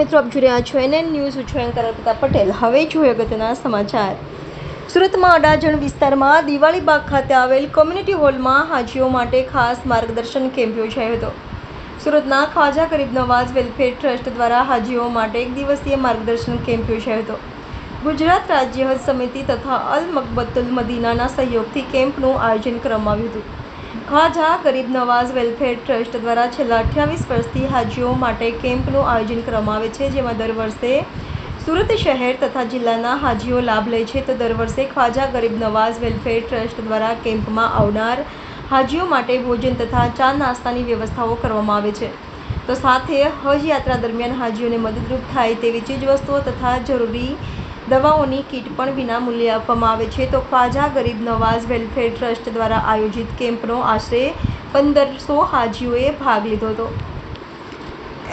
મિત્રો, આપ જોઈ રહ્યા છો NN ન્યૂઝ. હું છું એન્કર અર્પિતા પટેલ. હવે જોઈએ અગત્યના સમાચાર. સુરતમાં અડાજણ વિસ્તારમાં દિવાળી બાગ ખાતે આવેલ કોમ્યુનિટી હોલમાં હાજીઓ માટે ખાસ માર્ગદર્શન કેમ્પ યોજાયો હતો. સુરતના ખ્વાજા ગરીબ નવાઝ વેલફેર ટ્રસ્ટ દ્વારા હાજીઓ માટે એક દિવસીય માર્ગદર્શન કેમ્પ યોજાયો હતો. ગુજરાત રાજ્ય હજ સમિતિ તથા અલ મકબતુલ મદીનાના સહયોગથી કેમ્પનું આયોજન કરવામાં આવ્યું હતું. ખ્વાજા ગરીબ નવાઝ વેલફેર ટ્રસ્ટ દ્વારા છેલ્લા 28 વર્ષથી હાજીઓ માટે કેમ્પનું આયોજન કરવામાં આવે છે, જેમાં દર વર્ષે સુરત શહેર તથા જિલ્લાના હાજીઓ લાભ લે છે. તો દર વર્ષે ખ્વાજા ગરીબ નવાઝ વેલફેર ટ્રસ્ટ દ્વારા કેમ્પમાં આવનાર હાજીઓ માટે ભોજન તથા ચા નાસ્તાની વ્યવસ્થાઓ કરવામાં આવે છે. તો સાથે હજ યાત્રા દરમિયાન હાજીઓને મદદરૂપ થાય તેવી ચીજવસ્તુઓ તથા જરૂરી દવાઓની કીટ પણ વિના મૂલ્યે આપવામાં આવે છે. તો ખ્વાજા ગરીબ નવાઝ વેલફેર ટ્રસ્ટ દ્વારા આયોજિત કેમ્પનો આશરે 1500 હાજીઓએ ભાગ લીધો હતો.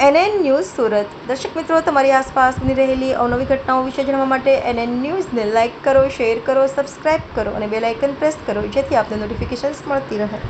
NN news Surat. દર્શક મિત્રો, તમારી આસપાસ બની રહેલી અવનવી ઘટનાઓ વિશે જાણવા માટે NN ન્યૂઝને લાઇક કરો, શેર કરો, સબસ્ક્રાઇબ કરો અને બેલ આઇકન પ્રેસ કરો, જેથી આપને નોટિફિકેશન્સ મળતી રહે.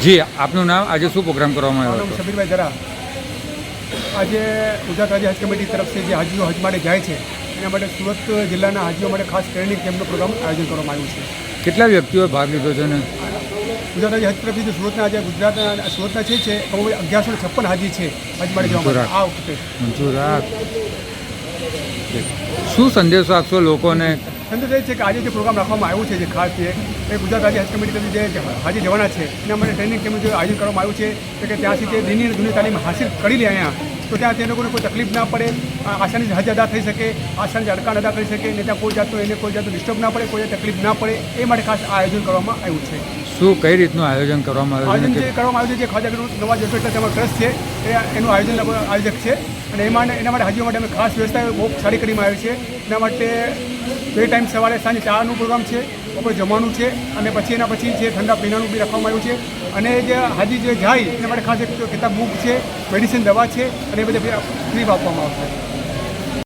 જી, આપનું નામ? આજે શું પ્રોગ્રામ કરવામાં આવ્યો હતો? શબીરભાઈ જરા. આજે ગુજરાત રાજ્ય હજ કમિટી તરફથી જે હાજીઓ હજ માટે જાય છે એના માટે સુરત જિલ્લાના હાજીઓ માટે ખાસ ટ્રેનિંગ કેમ્પનું પ્રોગ્રામ આયોજન કરવામાં આવ્યું છે. કેટલા વ્યક્તિઓએ ભાગ લીધો છે? ને ગુજરાત રાજ્ય હજ તરફથી સુરતના જે સુરતના છે 1156 હાજી છે હજ માટે જવા માટે આ વખતે. મંજૂરાત. શું સંદેશો આપશો લોકોને? સંદેશ એ છે કે આજે જે પ્રોગ્રામ રાખવામાં આવ્યો છે જે ખાસ છે એ ગુજરાત રાજ્ય હજ કમિટી તરફથી જે હાજી જવાના છે એના માટે ટ્રેનિંગ કેમ્પનું જે આયોજન કરવામાં આવ્યું છે કે ત્યાંથી તે દિનની અને દુનિયા તાલીમ હાસિલ કરી લે અહીંયા, તો ત્યાં તે લોકોને કોઈ તકલીફ ના પડે, આસાનીથી હજ અદા થઈ શકે, આસાનીથી અરકાન અદા કરી શકે, ને ત્યાં કોઈ જાતનું ડિસ્ટર્બ ના પડે, કોઈ તકલીફ ના પડે, એ માટે ખાસ આયોજન કરવામાં આવ્યું છે. શું કઈ રીતનું આયોજન કરવામાં આવ્યું છે? જે કરવામાં આવ્યું છે જે ખ્વાજા ગરીબ નવાઝ વેલફેર ટ્રસ્ટ છે એનું આયોજક છે અને એના માટે હાજીઓ માટે અમે ખાસ વ્યવસ્થા બહુ સારી કરવામાં આવી છે. એના માટે 2 ટાઈમ સવારે સાંજે ચાનું પ્રોગ્રામ છે, બપોરે જમવાનું છે અને પછી એના પછી જે ઠંડા પીણાનું બી રાખવામાં આવ્યું છે. અને જે હાજી જે જાય એના માટે ખાસ એક કિતાબ બુક છે, મેડિસિન દવા છે અને એ બધે ફ્રી આપવામાં આવશે.